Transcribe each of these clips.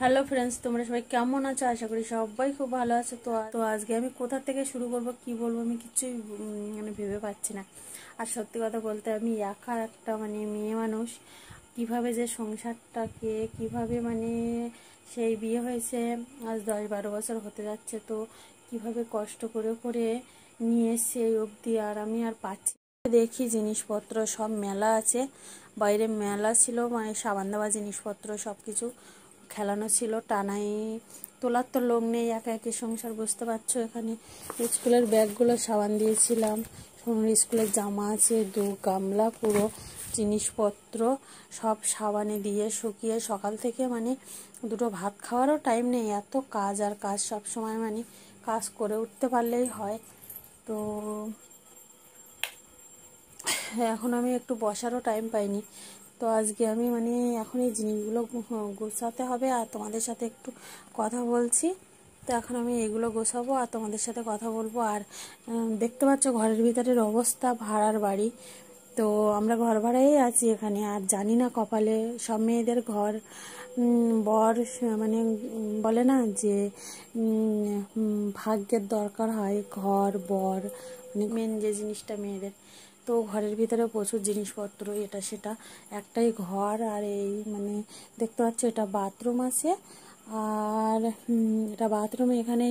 Hello friends, তোমরা সবাই কেমন আছো? আশা করি সবাই খুব ভালো আছে। তো আজকে আমি কোথা থেকে শুরু করব, কি বলবো, আমি কিছুই মানে ভেবে পাচ্ছি না। আর সত্যি কথা বলতে আমি একা একটা মেয়ে মানুষ, কিভাবে যে সংসারটাকে কিভাবে সেই বিয়ে হয়েছে আজ 10-12 বছর হতে যাচ্ছে, তো কিভাবে কষ্ট করে করে নিয়ে এসছে এই অবধি, আর আমি আর পাচ্ছি। দেখি জিনিসপত্র সব মেলা আছে, বাইরে মেলা ছিল, সাবান দেওয়া জিনিসপত্র সব কিছু খেলানো ছিল, টানাই তোলার তো লোক নেই, একা একই সংসার, বুঝতে পারছো। এখানে স্কুলের ব্যাগগুলো সাবান দিয়েছিলাম, সোনার স্কুলের জামা আছে, 2 গামলা পুরো জিনিসপত্র সব সাবানে দিয়ে শুকিয়ে, সকাল থেকে দুটো ভাত খাওয়ারও টাইম নেই, এত কাজ আর কাজ, সব সময় কাজ করে উঠতে পারলেই হয়। তো এখন আমি একটু বসারও টাইম পাইনি। তো আজকে আমি এখন এই জিনিসগুলো গোছাতে হবে আর তোমাদের সাথে একটু কথা বলছি। তো এখন আমি এগুলো গোছাবো আর তোমাদের সাথে কথা বলবো। আর দেখতে পাচ্ছ ঘরের ভিতরের অবস্থা, ভাড়ার বাড়ি, তো আমরা ঘর ভাড়াই আছি এখানে। আর জানি না, কপালে সব মেয়েদের ঘর বর বলে না যে ভাগ্যের দরকার হয় ঘর বর, মেন যে জিনিসটা মেয়েদের। তো ঘরের ভিতরে প্রচুর জিনিসপত্র, এটা সেটা, একটাই ঘর। আর এই দেখতে পাচ্ছ এটা বাথরুম আছে, আর এটা বাথরুমে এখানে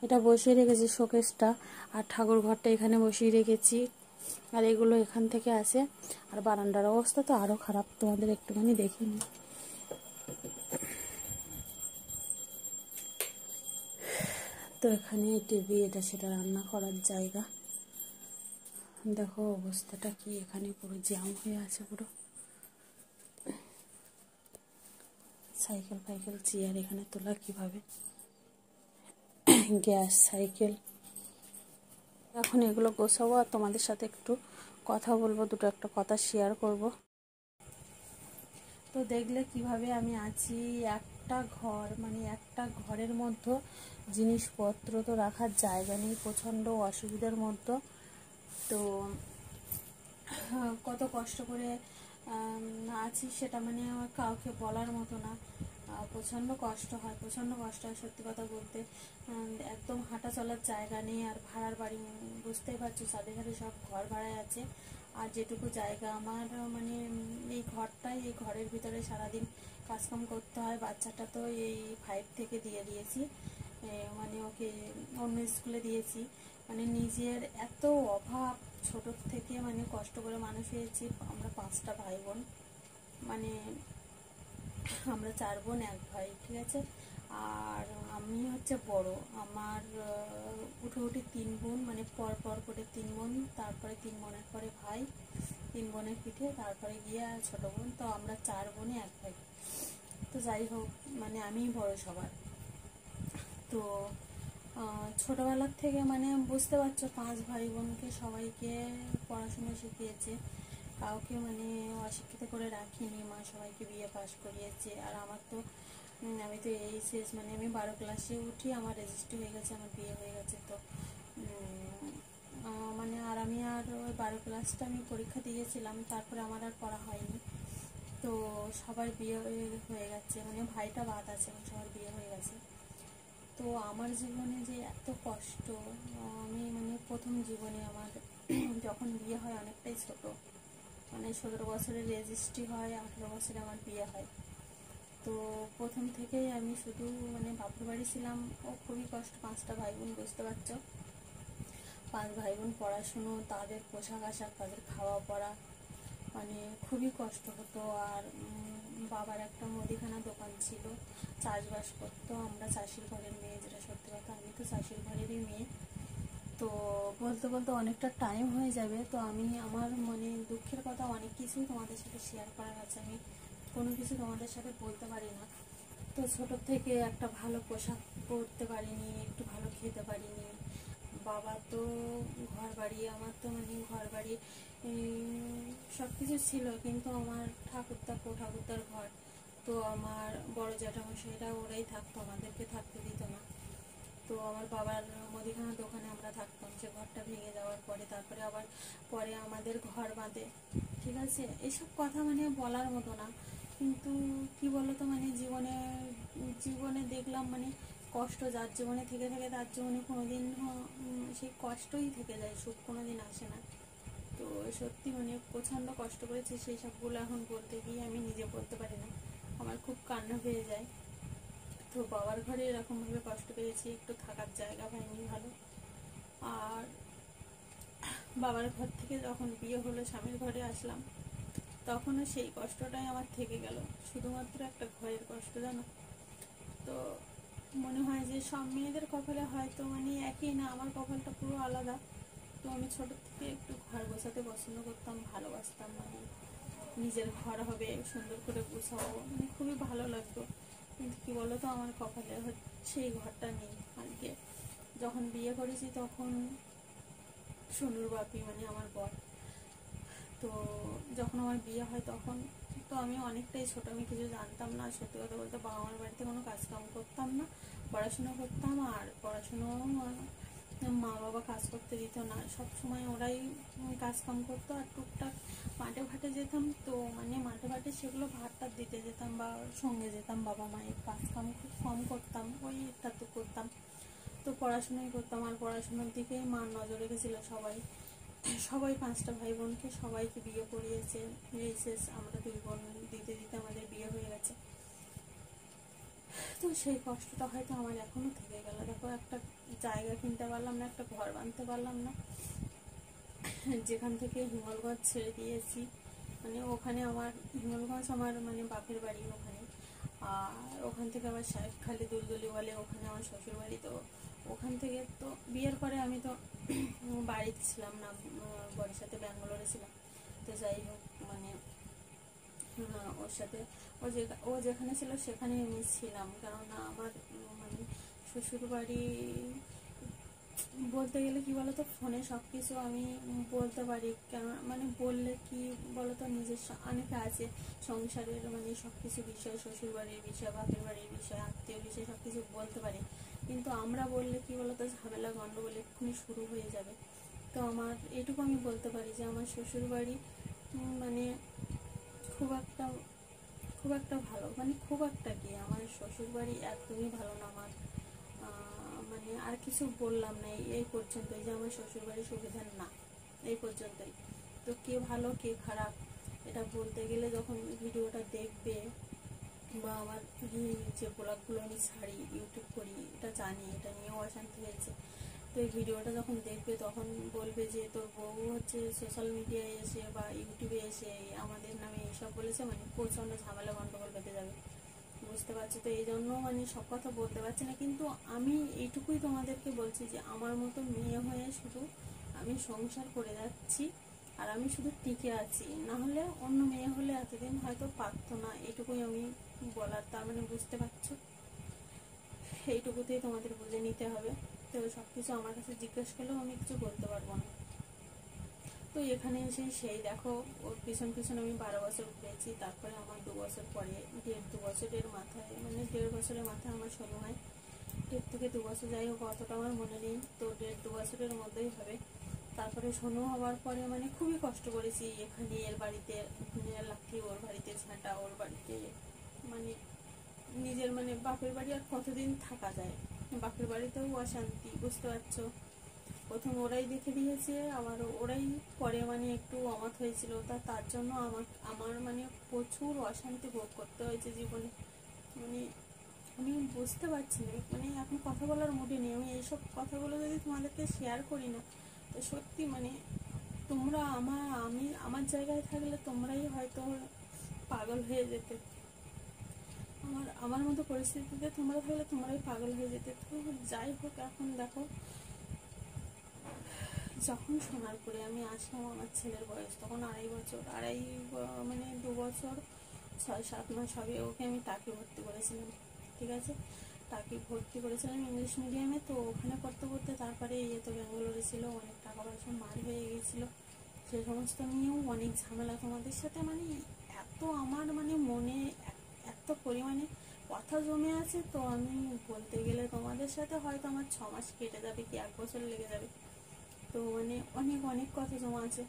এটা বসিয়ে রেখেছি শোকেসটা, আর ঠাকুর ঘরটা এখানে বসিয়ে রেখেছি, আর এগুলো এখান থেকে আসে। আর বারান্দার অবস্থা তো আরও খারাপ, তোমাদের একটুখানি দেখে নিই। তো এখানে টিভি, এটা সেটা, রান্না করার জায়গা, দেখো অবস্থাটা কি, এখানে পুরো জ্যাম হয়ে আছে পুরো। সাইকেল ফাইকেল চেয়ার এখানে তোলা কিভাবে, গ্যাস সাইকেল। এখন এগুলো গোছাবো আর তোমাদের সাথে একটু কথা বলবো, দুটো একটা কথা শেয়ার করব। তো দেখলে কিভাবে আমি আছি, একটা ঘর, একটা ঘরের মধ্যে জিনিসপত্র তো রাখার জায়গা নেই, প্রচণ্ড অসুবিধার মধ্যে। তো কত কষ্ট করে আছি সেটা আমার কাউকে বলার মতো না। প্রচণ্ড কষ্ট হয়, প্রচণ্ড কষ্ট হয় সত্যি কথা বলতে। একদম হাঁটা চলার জায়গা নেই, আর ভাড়ার বাড়ি, বুঝতেই পারছো, চাঁদে ঘরে সব ঘর ভাড়ায় আছে। আর যেটুকু জায়গা আমার এই ঘরটাই, এই ঘরের ভিতরে সারাদিন কাজকাম করতে হয়। বাচ্চাটা তো এই 5 থেকে দিয়ে দিয়েছি, ওকে অন্য স্কুলে দিয়েছি। নিজের এত অভাব, ছোটোর থেকে কষ্ট করে মানুষ হয়েছি। আমরা 5টা ভাই বোন, আমরা 4 বোন 1 ভাই, ঠিক আছে। আর আমি হচ্ছে বড়, আমার উঠোউঠি 3 বোন, পর পর করে 3 বোন, তারপরে 3 বোনের পরে ভাই, 3 বোনের পিঠে তারপরে গিয়ে আর ছোট বোন। তো আমরা 4 বোনে 1 ভাই। তো যাই হোক, আমি বড় সবার। তো ছোটবেলার থেকে বুঝতে পারছো, 5 ভাই বোনকে সবাইকে পড়াশোনা শিখিয়েছে, কাউকে অশিক্ষিত করে রাখিনি। মা সবাইকে বিয়ে পাশ করিয়েছে। আর আমার তো আমি তো এই শেষ, আমি 12 ক্লাসে উঠি, আমার রেজিস্ট্রি হয়ে গেছে, আমার বিয়ে হয়ে গেছে। তো আর আমি আর ওই 12 ক্লাসটা আমি পরীক্ষা দিয়েছিলাম, তারপরে আমার আর পড়া হয়নি। তো সবার বিয়ে হয়ে গেছে, ভাইটা বাদ আছে, সবার বিয়ে হয়ে গেছে। তো আমার জীবনে যে এত কষ্ট, আমি প্রথম জীবনে আমার যখন বিয়ে হয় অনেকটাই ছোট, 17 বছরের রেজিস্ট্রি হয়, 18 বছরে আমার বিয়ে হয়। তো প্রথম থেকেই আমি শুধু বাপুর বাড়ি ছিলাম। ও খুবই কষ্ট, 5টা ভাই বোন, বুঝতে পারছো, 5 ভাই বোন, পড়াশুনো, তাদের পোশাক আশাক, তাদের খাওয়া পড়া, খুবই কষ্ট হতো। আর বাবার একটা মুদিখানা দোকান ছিল, চাষবাস করতো। আমরা চাষির ঘরের মেয়ে, যেটা সত্যি কথা, আমি তো চাষির ঘরেরই মেয়ে। তো বলতে বলতে অনেকটা টাইম হয়ে যাবে। তো আমি আমার দুঃখের কথা অনেক কিছুই তোমাদের সাথে শেয়ার করার আছে, আমি কোনো কিছু তোমাদের সাথে বলতে পারি না। তো ছোট থেকে একটা ভালো পোশাক পরতে পারিনি, একটু ভালো খেতে পারিনি। বাবা তো ঘর বাড়ি, আমার তো ঘর বাড়ি সব কিছু ছিল, কিন্তু আমার ঠাকুরদার ঘর। তো আমার বড় জ্যাঠামশাইরা ওরাই থাকতো, আমাদেরকে থাকতে দিত না। তো আমার বাবার মুদিখানা দোকানে আমরা থাকতাম, সে ঘরটা ভেঙে যাওয়ার পরে, তারপরে আবার পরে আমাদের ঘর বাঁধে, ঠিক আছে। এসব কথা বলার মতো না, কিন্তু কি বলতো, জীবনে জীবনে দেখলাম মানে কষ্ট যার জীবনে থেকে থাকে তার জীবনে কোনোদিন সেই কষ্টই থেকে যায়, সুখ কোনোদিন আসে না। তো সত্যি মানে প্রচণ্ড কষ্ট করেছি, সেই সবগুলো এখন বলতে গিয়ে আমি নিজে বলতে পারি না, আমার খুব কান্না পেয়ে যায়। তো বাবার ঘরে এরকমভাবে কষ্ট পেয়েছি, একটু থাকার জায়গা পাইনি ভালো। আর বাবার ঘর থেকে যখন বিয়ে হলো স্বামীর ঘরে আসলাম, তখনও সেই কষ্টটাই আমার থেকে গেল, শুধুমাত্র একটা ঘরের কষ্ট, জানো। তো মনে হয় যে সব মেয়েদের কপালে হয়তো মানে একই না, আমার কপালটা পুরো আলাদা। তো আমি ছোট থেকে একটু ঘর গোছাতে পছন্দ করতাম, ভালোবাসতাম, মানে নিজের ঘর হবে, সুন্দর করে গোছাবো, মানে খুবই ভালো লাগতো। কিন্তু কি বলতো, আমার কপালে সেই ঘরটা নেই। আজকে যখন বিয়ে করেছি তখন সোনুর বাপি মানে আমার বর, তো যখন আমার বিয়ে হয় তখন তো আমি অনেকটাই ছোট, আমি কিছু জানতাম না। সত্যি কথা বলতে বাবা মার বাড়িতে কোনো কাজকাম করতাম না, পড়াশুনো করতাম। আর পড়াশুনো মা বাবা কাজ করতে দিত না, সব সময় ওরাই কাজকাম করতো। আর টুকটাক মাঠে ঘাটে যেতাম, তো মানে মাঠে ঘাটে সেগুলো ভাত টাত দিতে যেতাম বা সঙ্গে যেতাম, বাবা মায়ের কাজকাম খুব কম করতাম, ওই একটু করতাম। তো পড়াশোনাই করতাম, আর পড়াশোনার দিকেই মার নজর রেখেছিল সবাই। সবাই 5টা ভাই বোনকে সবাইকে বিয়ে করিয়েছে, শেষ আমরা 2 বোন দিতে দিতে আমাদের বিয়ে হয়ে গেছে। তো সেই কষ্টটা হয়তো আমার এখনো থেকে গেল। দেখো, একটা জায়গা কিনতে পারলাম না, একটা ঘর বাঁধতে পারলাম না, যেখান থেকে হিঙ্গলগঞ্জ ছেড়ে দিয়েছি, মানে ওখানে আমার হিঙ্গলগঞ্জ আমার মানে বাপের বাড়ি ওখানে। আর ওখান থেকে আবার সাহেবখালি দুলদুলি বলে, ওখানে আমার শ্বশুর বাড়ি। তো ওখান থেকে তো বিয়ের পরে আমি তো বাড়িতে ছিলাম না, বরের সাথে ব্যাঙ্গালোরে ছিলাম। তো যাই হোক মানে ওর সাথে ও যেখানে ছিল সেখানে আমি ছিলাম, কেননা আমার মানে শ্বশুর বাড়ি বলতে গেলে কি বলতো, ফোনে সব কিছু আমি বলতে পারি, কেন মানে বললে কি বলতো, নিজের অনেকে আছে সংসারের মানে সব কিছু বিষয়, শ্বশুর বাড়ির বিষয়, বাপের বাড়ির বিষয়, আত্মীয় বিষয় সব কিছু বলতে পারি। কিন্তু আমরা বললে কি বলতো, ঝামেলা গন্ডগোল এক্ষুনি শুরু হয়ে যাবে। তো আমার এটুকু আমি বলতে পারি যে আমার শ্বশুর বাড়ি মানে খুব একটা ভালো, মানে খুব একটা কি, আমার শ্বশুর বাড়ি একদমই ভালো না আমার। মানে আর কিছু বললাম না, এই পর্যন্তই যে আমার শ্বশুর বাড়ি সুবিধার না, এই পর্যন্তই। তো কে ভালো কে খারাপ এটা বলতে গেলে যখন ভিডিওটা দেখবে, বা আমার যে ব্লগগুলো আমি ছাড়ি, ইউটিউব করি, এটা জানি, এটা নিয়েও অশান্তি হয়েছে। তো এই ভিডিওটা যখন দেখবে তখন বলবে যে তোর বউ হচ্ছে সোশ্যাল মিডিয়ায় এসে বা ইউটিউবে এসে আমাদের নামে এইসব বলেছে, মানে প্রচণ্ড ঝামেলা গন্ডগোল বেঁধে যাবে, বুঝতে পারছো। তো এই জন্য মানে সব কথা বলতে পারছি না, কিন্তু আমি এইটুকুই তোমাদেরকে বলছি যে আমার মতো মেয়ে হয়ে শুধু আমি সংসার করে যাচ্ছি, আর আমি শুধু টিকে আছি, না হলে অন্য মেয়ে হলে এতদিন হয়তো পারতো না। এইটুকুই আমি বলার, তার মানে বুঝতে পারছো, এইটুকুতেই তোমাদের বুঝে নিতে হবে। তো সব কিছু আমার কাছে জিজ্ঞেস করলেও আমি কিছু বলতে পারবো না। তো এখানে এসে সেই দেখো, ওর পিছন পিছন আমি 12 বছর ঘুরেছি। তারপরে আমার 2 বছর পরে, 1.5-2 বছরের মাথায়, মানে 1.5 বছরের মাথায় আমার শোনো হয়, 1.5 থেকে 2 বছর, যাই হোক অতটা আমার মনে নেই, তো 1.5-2 বছরের মধ্যেই হবে। তারপরে শোনো হওয়ার পরে মানে খুবই কষ্ট করেছি, এখানে এর বাড়িতে লাঠি, ওর বাড়িতে ঝাঁটা, ওর বাড়িতে মানে নিজের মানে বাপের বাড়ি আর কতদিন থাকা যায়, বাপের বাড়িতেও অশান্তি, বুঝতে পারছো। প্রথম ওরাই দেখে দিয়েছে, আবার ওরাই পরে মানে একটু অমত হয়েছিল, তার জন্য আমার মানে প্রচুর অশান্তি ভোগ করতে হয়েছে জীবনে। মানে আমি বুঝতে পারছি না, মানে এখন কথা বলার মুডে নেই। আমি এইসব কথাগুলো যদি তোমাদেরকে শেয়ার করি না, তো সত্যি মানে তোমরা আমার জায়গায় থাকলে তোমরাই হয়তো পাগল হয়ে যেতে, আমার মতো পরিস্থিতিতে তোমরা থাকলে তোমরাই পাগল হয়ে যেতে। তো যাই হোক, এখন দেখো, যখন সোনারপুরে আমি আসলাম আমার ছেলের বয়স তখন 2.5 বছর, মানে 2 বছর 6-7 মাস হবে। ওকে আমি টাকি ভর্তি করেছিলাম, ঠিক আছে, টাকি ভর্তি করেছিলাম ইংলিশ মিডিয়ামে। তো ওখানে পড়তে পড়তে তারপরে তো ব্যাঙ্গালোরে ছিল, অনেক টাকা পয়সা মার হয়ে গিয়েছিলো, সে সমস্ত নিয়েও অনেক ঝামেলা তোমাদের সাথে। মানে এত আমার মানে মনে এত পরিমাণে কথা জমে আছে, তো আমি বলতে গেলে তোমাদের সাথে হয়তো আমার 6 মাস কেটে যাবে কি 1 বছর লেগে যাবে। তো মানে অনেক কথা জমা আছে।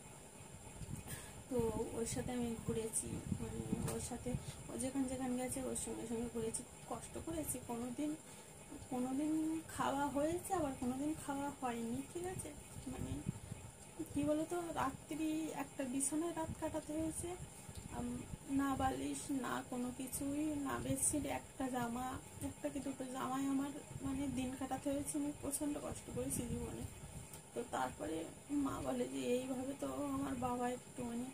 তো ওর সাথে আমি ঘুরেছি, মানে ওর সাথে ও যেখানে যেখানে গেছে ওর সঙ্গে সঙ্গে ঘুরেছি, কষ্ট করেছি। কোনোদিন খাওয়া হয়েছে, আবার কোনোদিন খাওয়া হয়নি, ঠিক আছে। মানে কি বলতো, রাত্রি একটা বিছানায় রাত কাটাতে হয়েছে, না বালিশ না কোনো কিছুই, না বেডশিট, একটা জামা, একটা কি দুটো জামাই আমার মানে দিন কাটাতে হয়েছে। আমি প্রচণ্ড কষ্ট করেছি জীবনে। তো তারপরে মা বলে যে এইভাবে তো আমার বাবা একটু মানে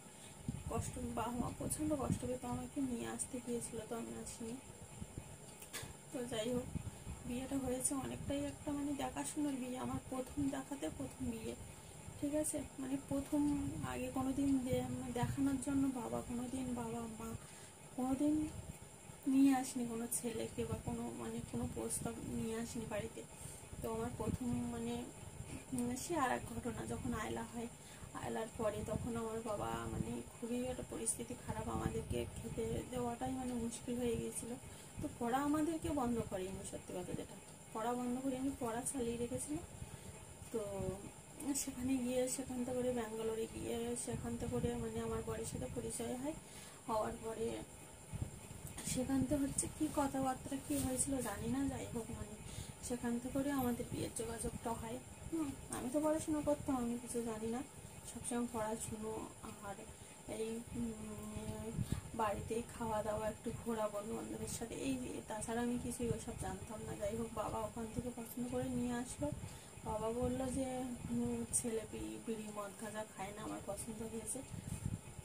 কষ্ট, বাবা মা প্রচণ্ড কষ্ট পেয়ে তো আমাকে নিয়ে আসতে গিয়েছিলো, তো আমি আসিনি। তো যাই হোক, বিয়েটা হয়েছে অনেকটাই একটা মানে দেখাশোনার বিয়ে, আমার প্রথম প্রথম বিয়ে, ঠিক আছে। মানে প্রথম, আগে কোনোদিন দেখানোর জন্য বাবা মা কোনোদিন নিয়ে আসেনি কোনো ছেলেকে, বা কোনো প্রস্তাব নিয়ে আসেনি বাড়িতে। তো আমার প্রথম মানে সে আর এক ঘটনা, যখন আয়লা হয়, আয়লার পরে তখন আমার বাবা মানে খুবই একটা পরিস্থিতি খারাপ, আমাদেরকে খেতে দেওয়াটাই মানে মুশকিল হয়ে গিয়েছিল। তো পড়া আমাদেরকে বন্ধ করেনি, সত্যি কথা যেটা, পড়া বন্ধ করেনি, পড়া চালিয়ে রেখেছিল। তো সেখান থেকে ব্যাঙ্গালোরে গিয়ে সেখান থেকে মানে আমার বরের সাথে পরিচয় হয়। হওয়ার পরে সেখান থেকে হচ্ছে কি কথাবার্তা কি হয়েছিল জানি না, যাই হোক মানে সেখান থেকে আমাদের বিয়ের যোগাযোগটা হয়। আমি তো পড়াশোনা করতাম, আমি কিছু জানি না, সবসময় পড়াশুনো আর এই বাড়িতেই খাওয়া দাওয়া, একটু ঘোরা বন্ধু বান্ধবের সাথে, এই তাছাড়া আমি কিছুই ওসব জানতাম না। যাই হোক, বাবা ওখান থেকে পছন্দ করে নিয়ে আসলো। বাবা বললো যে ছেলে বিড়ি মদ গাঁজা খায় না, আমার পছন্দ হয়েছে।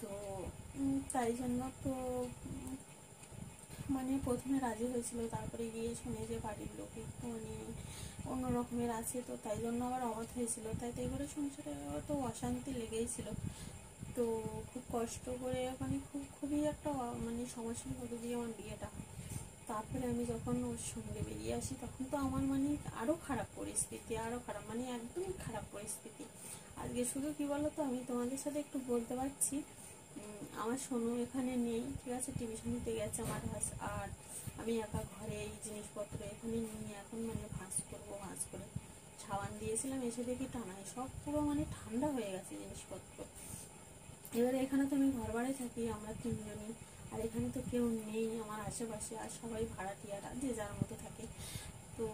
তো তাই জন্য তো মানে প্রথমে রাজি হয়েছিল, তারপরে গিয়ে শুনে যে বাড়ির লোক একটু মানে অন্য রকমের আছে, তো তাই জন্য আবার অবাধ হয়েছিল। তাই করে সংসারে তো অশান্তি লেগেই ছিল। তো খুব কষ্ট করে মানে খুবই একটা মানে সমস্যার মধ্যে দিয়ে আমার বিয়েটা হয়। তারপরে আমি যখন ওর সঙ্গে বেরিয়ে আসি, তখন তো আমার মানে আরও খারাপ পরিস্থিতি, আরও খারাপ, মানে একদমই খারাপ পরিস্থিতি। আজকে শুধু কি বলো তো, আমি তোমাদের সাথে একটু বলতে পারছি, আমার সোনু এখানে নেই, ঠিক আছে, টিউশন নিতে গেছে আমার আর আমি একা ঘরে এই জিনিসপত্র এখানে নিয়ে এখন মানে ভাঁজ করে সাবান দিয়েছিলাম, এসে দেখি টানায় সব পুরো মানে ঠান্ডা হয়ে গেছে জিনিসপত্র। এবারে এখানে তো আমি ঘর ভাড়ায় থাকি, আমরা তিনজনই, আর এখানে তো কেউ নেই আমার আশেপাশে, আর সবাই ভাড়াটিয়ারা যে যার মতো থাকে। তো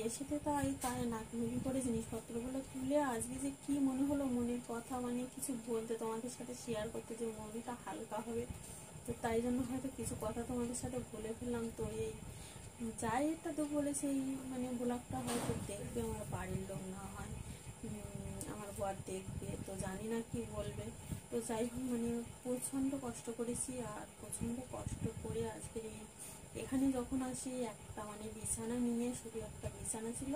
এসেতে তাই নাকি করে জিনিসপত্রগুলো তুলে আজকে যে কি মনে হলো, মনের কথা মানে কিছু বলতে, তোমাদের সাথে শেয়ার করতে, যে মনটা হালকা হবে। তো তাই জন্য হয়তো কিছু কথা তোমাদের সাথে বলে ফেললাম। তো এই যাই এটা তো বলেছে, এই মানে ব্লগটা হয়তো দেখবে আমার বাড়ির লোক, না হয় আমার বর দেখবে, তো জানি না কি বলবে। তো যাই হোক, মানে প্রচণ্ড কষ্ট করেছি, আর প্রচণ্ড কষ্ট করে আজকে এখানে যখন আসি, একটা মানে বিছানা নিয়ে, শুধু একটা বিছানা ছিল,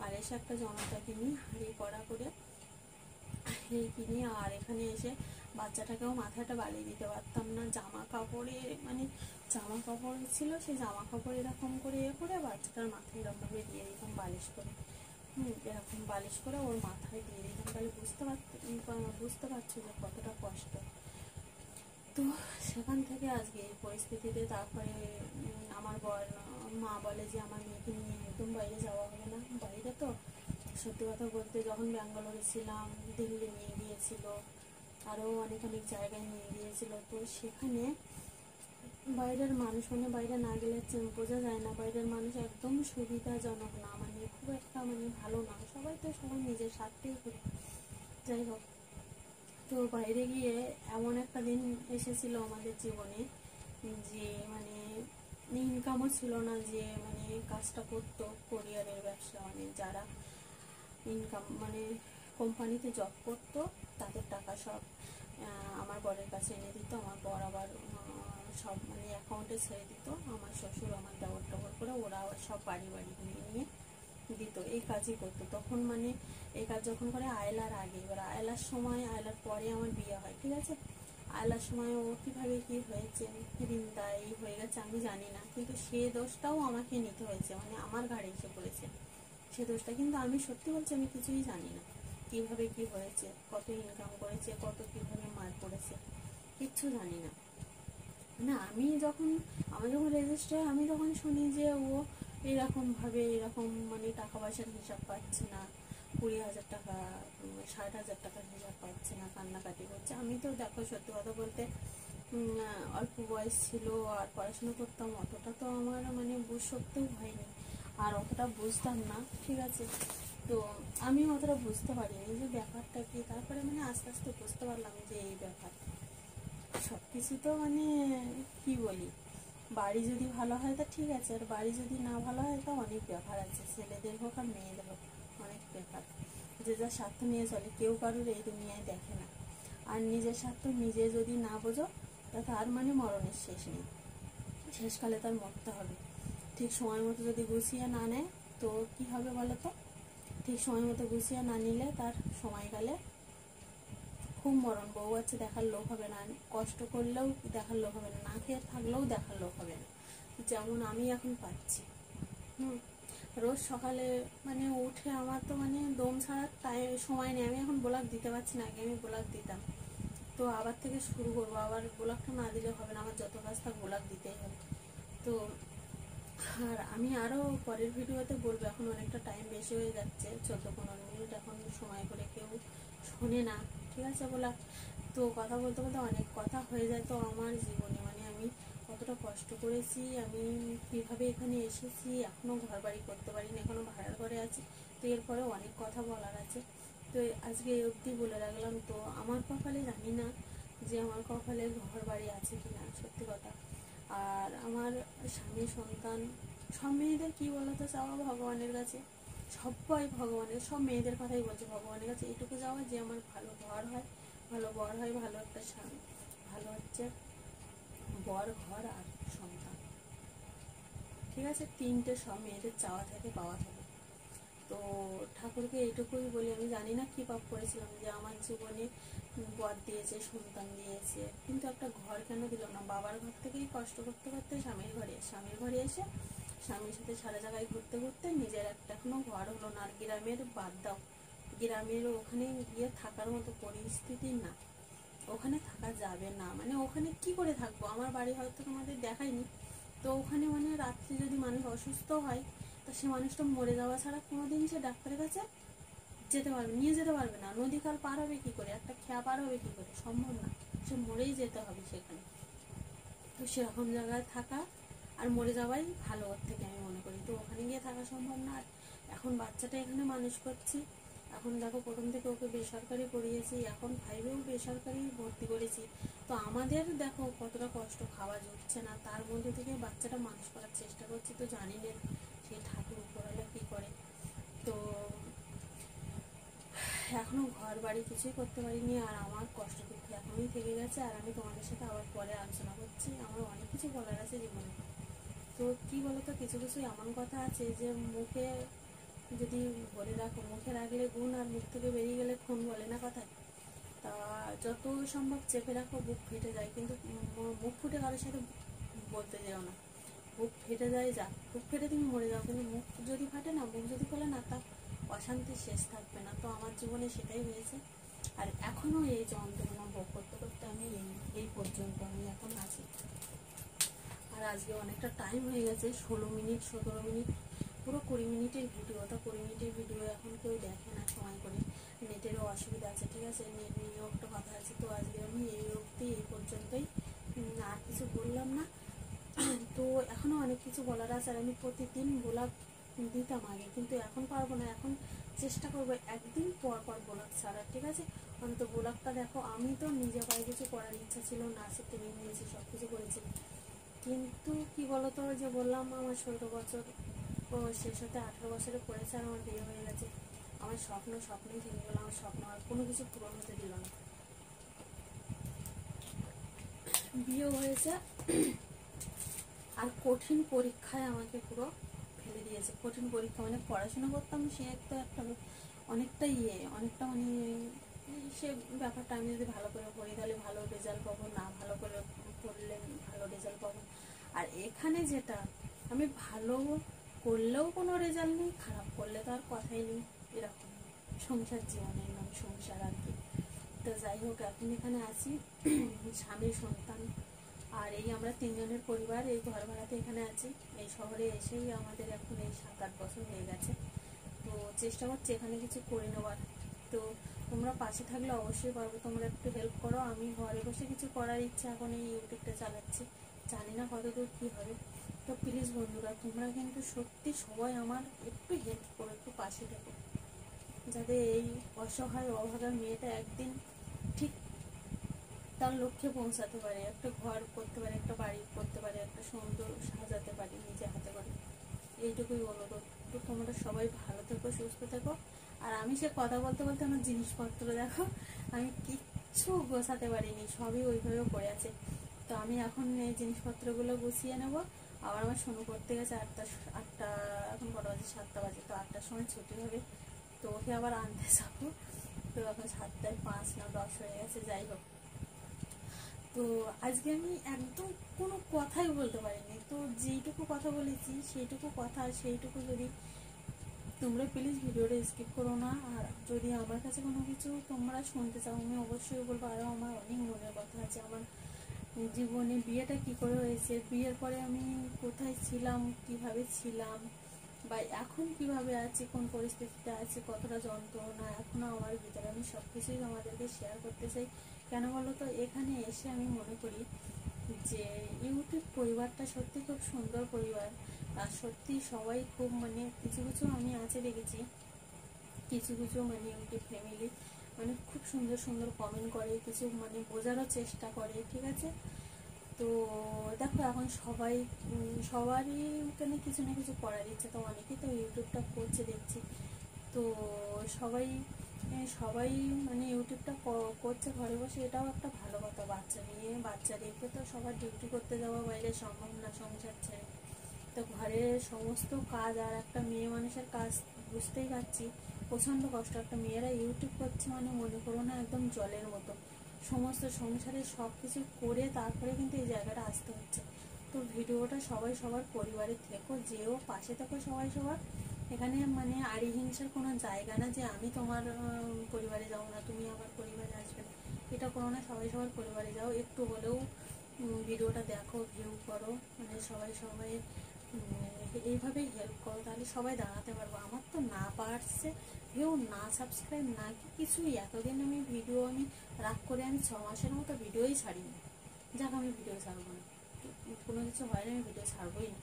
আর এসে একটা জনতা কিনি হাঁড়ি কড়া করে এই কিনি, আর এখানে এসে বাচ্চাটাকেও মাথাটা বালিয়ে দিতে পারতাম না, জামা কাপড়ে মানে জামা কাপড় ছিল, সেই জামা কাপড় এরকম করে করে বাচ্চাটার মাথায় এরকমভাবে দিয়ে দিতাম বালিশ করে, এরকম বালিশ করে ওর মাথায় দিয়ে দিতাম। তাহলে বুঝতে পারছো যে কতটা কষ্ট। তো সেখান থেকে আজকে এই পরিস্থিতিতে, তারপরে আমার মা বলে যে আমার মেয়েকে নিয়ে একদম বাইরে যাওয়া হবে না। বাইরে তো সত্যি কথা বলতে, যখন ব্যাঙ্গালোরে ছিলাম, দিল্লি নিয়ে গিয়েছিল, আরও অনেক জায়গায় নিয়ে গিয়েছিল। তো সেখানে বাইরের মানুষ মানে বাইরে না গেলে বোঝা যায় না, বাইরের মানুষ একদম সুবিধাজনক না, মানে খুব একটা মানে ভালো না, সবাই নিজের স্বার্থেই করে। যাই হোক, তো বাইরে গিয়ে এমন একটা দিন এসেছিল আমাদের জীবনে, যে মানে ইনকামও ছিল না, যে মানে কাজটা করতো কোরিয়ারের ব্যবসা, মানে যারা ইনকাম মানে কোম্পানিতে জব করতো, তাদের টাকা সব আমার বরের কাছে এনে দিত। আমার বর আবার সব মানে অ্যাকাউন্টে ছেড়ে দিত, আমার শ্বশুর আমার দেওয়ার করে ওরা আবার সব বাড়ি নিয়ে দিত, এই কাজই করতো তখন। মানে এই কাজ যখন করে আয়লার আগে, এবার আয়লার সময়, আয়লার পরে আমার বিয়ে হয়, ঠিক আছে। আয়লার সময় ও কীভাবে কী হয়েছে, ঋণদায়ী হয়ে গেছে আমি জানি না, কিন্তু সে দোষটাও আমাকে নিতে হয়েছে, মানে আমার ঘাড়ে এসে পড়েছে সে দোষটা। কিন্তু আমি সত্যি বলছি, আমি কিছুই জানি না কীভাবে কী হয়েছে, কত ইনকাম করেছে, কত কীভাবে মার পড়েছে, কিচ্ছু জানি না। না, আমি যখন রেজিস্টার হয়, আমি তখন শুনি যে ও এরকম মানে টাকা পয়সার হিসাব পাচ্ছে না, 20,000 টাকা 60,000 টাকার হিসাব পাচ্ছে না, কান্নাকাটি করছে। আমি তো দেখো সত্যি কথা বলতে অল্প বয়স ছিল আর পড়াশোনা করতাম, অতটা তো আমার মানে বুঝ শক্তিও হয়নি আর অতটা বুঝতাম না, ঠিক আছে। তো আমি অতটা বুঝতে পারিনি যে ব্যাপারটা কি, তারপরে মানে আস্তে আস্তে বুঝতে পারলাম যে এই ব্যাপার। সব কিছু তো মানে কি বলি, বাড়ি যদি ভালো হয় তা ঠিক আছে, আর বাড়ি যদি না ভালো হয় তা অনেক ব্যাপার আছে, ছেলেদের হোক আর মেয়েদের হোক অনেক ব্যাপার। যে যার স্বার্থ নিয়ে চলে, কেউ কারোর এই দুনিয়ায় দেখে না। আর নিজের স্বার্থ নিজে যদি না বোঝো তা তার মানে মরণের শেষ নেই, শেষকালে তার মরতে হবে। ঠিক সময় মতো যদি গুছিয়ে না নেয় তো কি হবে বলো তো, ঠিক সময় মতো গুছিয়ে না নিলে তার সময়কালে খুব মরণ। বউ বাচ্চা দেখার লোক হবে না, কষ্ট করলেও দেখার লোক হবে না, না খেয়ে থাকলেও দেখার লোক হবে না, যেমন আমি এখন পাচ্ছি। রোজ সকালে মানে উঠে আমার তো মানে দম ছাড়ার সময় নেই। আমি এখন ব্লগ দিতে পারছি না, আগে আমি ব্লগ দিতাম, তো আবার থেকে শুরু করবো। আবার ব্লগটা না দিলে হবে না, আমার যত কাজ থাক ব্লগ দিতেই হবে। তো আর আমি আরও পরের ভিডিওতে বলবো, এখন অনেকটা টাইম বেশি হয়ে যাচ্ছে, 14-15 মিনিট এখন সময় করে কেউ শোনে না, ঠিক আছে বলা। তো কথা বলতে বলতে অনেক কথা হয়ে যায়। তো আমার জীবনে মানে আমি কতটা কষ্ট করেছি, আমি কীভাবে এখানে এসেছি, এখনও ঘর বাড়ি করতে পারিনি, এখনও ভাড়ার ঘরে আছি। তো এরপরে অনেক কথা বলার আছে, তো আজকে এই অবধি বলে রাখলাম। তো আমার কপালে জানি না যে আমার কপালে ঘর বাড়ি আছে কিনা, সত্যি কথা। আর আমার স্বামী সন্তান, সব মেয়েদের কী বলতো চাওয়া ভগবানের কাছে, সবাই ভগবানের, সব মেয়েদের কথাই বলছে, ভগবানের কাছে এইটুকু যাওয়া যে আমার ভালো ঘর হয়, ভালো বর হয়, ভালো একটা স্বামী, ভালো হচ্ছে বর, ঘর আর সন্তান, ঠিক আছে। 3টে সব মেয়েদের চাওয়া থাকে, পাওয়া থাকে। তো ঠাকুরকে এইটুকুই বলি, আমি জানি না কী পাপ করেছিলাম যে আমার জীবনে বর দিয়েছে, সন্তান দিয়েছে, কিন্তু একটা ঘর কেন দিল না। বাবার ঘর থেকেই কষ্ট করতে করতে স্বামীর ঘরে এসে স্বামীর সাথে সারা জায়গায় ঘুরতে ঘুরতে নিজের একটা এখনো ঘর হলো না। আর গ্রামের বাদ দাও, গ্রামের ওখানে গিয়ে থাকার মতো পরিস্থিতি না, ওখানে থাকা যাবে না। মানে ওখানে কি করে থাকবো, আমার বাড়ি হয়তো তোমাদের দেখায়নি, তো ওখানে মানে রাত্রে যদি মানুষ অসুস্থ হয় তো সে মানুষটা মরে যাওয়া ছাড়া কোনোদিন সে ডাক্তারের কাছে নিয়ে যেতে পারবে না। নদী খাল পার হবে কি করে, একটা খেয়া পার হবে কি করে, সম্ভব না, সে মরেই যেতে হবে সেখানে। তো সেরকম জায়গায় থাকা আর মরে যাওয়াই ভালো ওর থেকে, আমি মনে করি। তো ওখানে গিয়ে থাকা সম্ভব না। আর এখন বাচ্চাটা এখানে মানুষ করছি, এখন দেখো প্রথম থেকে ওকে বেসরকারি পড়িয়েছি, এখন 5এও বেসরকারি ভর্তি করেছি। তো আমাদের দেখো কতটা কষ্ট, খাওয়া জুটছে না, তার মধ্যে থেকে বাচ্চাটা মানুষ করার চেষ্টা করছি। তো জানি না সেই ঠাকুর উপরওয়ালা কী করে। তো এখনো ঘর বাড়ি কিছুই করতে পারিনি, আর আমার কষ্ট দুঃখ এখনই থেকে গেছে। আর আমি তোমাদের সাথে আবার পরে আলোচনা করছি, আমার অনেক কিছু বলার আছে জীবনে। তো কী বলতো, কিছু কিছু এমন কথা আছে যে মুখে যদি বলে রাখো, মুখে রাখলে গুণ আর মুখ থেকে বেরিয়ে গেলে খুন, বলে না কথায়। তা যত সম্ভব চেপে রাখো, বুক ফেটে যায়, কিন্তু মুখ ফুটে কারোর সাথে বলতে যেও না। বুক ফেটে যায়, যা বুক ফেটে তুমি মরে যাও, কিন্তু মুখ যদি ফাটে না, মুখ যদি খোলে না, তা অশান্তির শেষ থাকবে না। তো আমার জীবনে সেটাই হয়েছে, আর এখনও এই যন্ত্রণা ভোগ করতে করতে আমি এই পর্যন্ত আমি এখন আছি। আর আজকে অনেকটা টাইম হয়ে গেছে, 16 মিনিট 17 মিনিট, পুরো 20 মিনিটের ভিডিও। তা 20 মিনিটের ভিডিও এখন কেউ দেখে না সময় করে, নেটেরও অসুবিধা আছে, ঠিক আছে, নেট নিয়েও একটা কথা আছে। তো আজকে আমি এই অবধি, এই পর্যন্তই, আর কিছু বললাম না। তো এখনও অনেক কিছু বলার আছে, আর আমি প্রতিদিন ব্লগ দিতাম আগে, কিন্তু এখন পারবো না। এখন চেষ্টা করবো একদিন পর পর ব্লগ ছাড়ার, ঠিক আছে। অন্তত ব্লগটা দেখো, আমি তো নিজে পায়ে কিছু করার ইচ্ছা ছিল, নাচের ট্রেনিং নিয়েছি, সব কিছু করেছি, কিন্তু কি বলতো, ওই যে বললাম আমার 16 বছর শেষ হতে 18 বছরে পড়েছে, আর আমার বিয়ে হয়ে গেছে। আমার স্বপ্নই থেকে গেলো, আমার স্বপ্ন আর কোনো কিছু পূরণ হতে দিল না। বিয়ে হয়েছে আর কঠিন পরীক্ষায় আমাকে পুরো ফেলে দিয়েছে। কঠিন পরীক্ষা মানে পড়াশোনা করতাম, সে একটা অনেকটা অনেকটা মানে সে ব্যাপারটা, আমি যদি ভালো করে পড়ি তাহলে ভালো রেজাল্ট পাবো, না ভালো করে পড়লে ভালো রেজাল্ট পাবো। আর এখানে যেটা, আমি ভালো করলেও কোনো রেজাল্ট নেই, খারাপ করলে তো আর কথাই নেই, এরকম সংসার, জীবনের নাম সংসার আর কি। তো যাই হোক, এখন এখানে আছি, স্বামী সন্তান আর এই আমরা 3 জনের পরিবার, এই ঘর ভাড়াতে এখানে আছি। এই শহরে এসেই আমাদের এখন এই 7-8 বছর হয়ে গেছে। তো চেষ্টা করছি এখানে কিছু করে নেওয়ার। তো তোমরা পাশে থাকলে অবশ্যই পারবো, তোমরা একটু হেল্প করো। আমি ঘরে বসে কিছু করার ইচ্ছা, এখন এই ইউটিউবটা চালাচ্ছি, জানি না কতদূর কী হবে। তো প্লিজ বন্ধুরা, তোমরা কিন্তু সত্যি সবাই আমার একটু হেল্প করো, একটু পাশে থেকো, যাতে এই অসহায় অভাগা মেয়েটা একদিন ঠিক তার লক্ষ্যে পৌঁছাতে পারে, একটা ঘর করতে পারে, একটা বাড়ি করতে পারে, একটা সুন্দর সাজাতে পারে নিজে হাতে করে। এইটুকুই অনুরোধ। তো তোমরা সবাই ভালো থেকো, সুস্থ থেকো। আর আমি সে কথা বলতে বলতে আমার জিনিসপত্র দেখো, আমি কিচ্ছু গোছাতে পারিনি, সবই ওইভাবে পড়ে আছে। তো আমি এখন এই জিনিসপত্রগুলো গুছিয়ে নেব। আবার আমার শুরু করতে গেছে আটটা, এখন কটা বাজে, 7টা বাজে। তো 8টার সময় ছুটি হবে, তো ওকে আবার আনতে যাবো। তো এখন 7টায় 5 না 10 হয়ে গেছে, যাই হোক। তো আজকে আমি একদম কোনো কথাই বলতে পারিনি। তো যেইটুকু কথা বলেছি সেইটুকু কথা, সেইটুকু যদি তোমরা প্লিজ ভিডিওটা স্কিপ করো না। আর যদি আমার কাছে কোনো কিছু তোমরা শুনতে চাও, আমি অবশ্যই বলবো। আরও আমার অনেক মনের কথা আছে, আমার জীবনে বিয়েটা কি করে হয়েছে, বিয়ের পরে আমি কোথায় ছিলাম, কিভাবে ছিলাম, বা এখন কিভাবে আছি, কোন পরিস্থিতিতে আছি, কতটা যন্ত্রণা এখনো আমার ভিতরে, আমি সব কিছুই আমাদেরকে শেয়ার করতে চাই। কেন বলো তো, এখানে এসে আমি মনে করি যে ইউটিউব পরিবারটা সত্যি খুব সুন্দর পরিবার। আর সত্যি সবাই খুব মানে কিছু কিছু আমি আছে দেখেছি, কিছু কিছু মানে ইউটিউব ফ্যামিলি মানে খুব সুন্দর সুন্দর কমেন্ট করে, কিছু মানে বোঝারও চেষ্টা করে, ঠিক আছে। তো দেখো এখন সবারই এখানে কিছু না কিছু করার ইচ্ছা, তো অনেকেই তো ইউটিউবটা করছে দেখছি। তো সবাই সবাই মানে ইউটিউবটা করছে ঘরে বসে, এটাও একটা ভালো কথা। বাচ্চা রেখে তো সবার ডিউটি করতে যাওয়া বাইরে সম্ভব না সংসার ছেড়ে। তো ঘরের সমস্ত কাজ, আর একটা মেয়ে মানুষের কাজ বুঝতেই পারছি প্রচণ্ড কষ্ট। একটা মেয়েরা ইউটিউব করছে মানে মনে করো না একদম জলের মতো, সমস্ত সংসারে সব কিছু করে তারপরে কিন্তু এই জায়গাটা আসতে হচ্ছে। তো ভিডিওটা সবাই সবার পরিবারে থেকো, যেও পাশে থেকো সবাই সবার। এখানে মানে আড়ি হিংসার কোনো জায়গা না, যে আমি তোমার পরিবারে যাও না, তুমি আমার পরিবারে আসবে না, এটা কোনো না। সবাই সবার পরিবারে যাও, একটু হলেও ভিডিওটা দেখো, ভিউ করো, মানে সবাই সবাই এইভাবেই হেল্প করো, তাহলে সবাই দাঁড়াতে পারবো। আমার তো না পারছে ভিউ, না সাবস্ক্রাইব, না কিছুই। এতদিন আমি ভিডিও রাগ করে আমি 6 মাসের মতো ভিডিওই ছাড়িনি। যাক, আমি ভিডিও ছাড়বো না, কোনো কিছু হয় না, আমি ভিডিও ছাড়বোই না।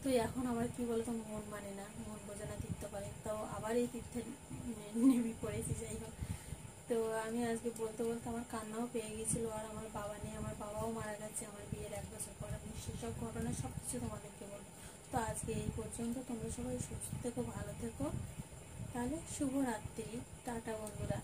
তো এখন আবার কি বলতো, মন মানে না, মন বোঝে না, তীর্থ করে, তো আবার এই তীর্থে নেমে পড়েছি। যাই হোক, তো আমি আজকে বলতে বলতে আমার কান্নাও পেয়ে গেছিলো। আর আমার বাবা নেই, আমার বাবাও মারা গেছে আমার বিয়ের 1 বছর পর। আমি সেসব ঘটনা সব কিছু তোমাদেরকে বলবো। তো আজকে এই পর্যন্ত, তোমরা সবাই সুস্থ থেকো, ভালো থেকো। তাহলে শুভরাত্রি, টাটা বন্ধুরা।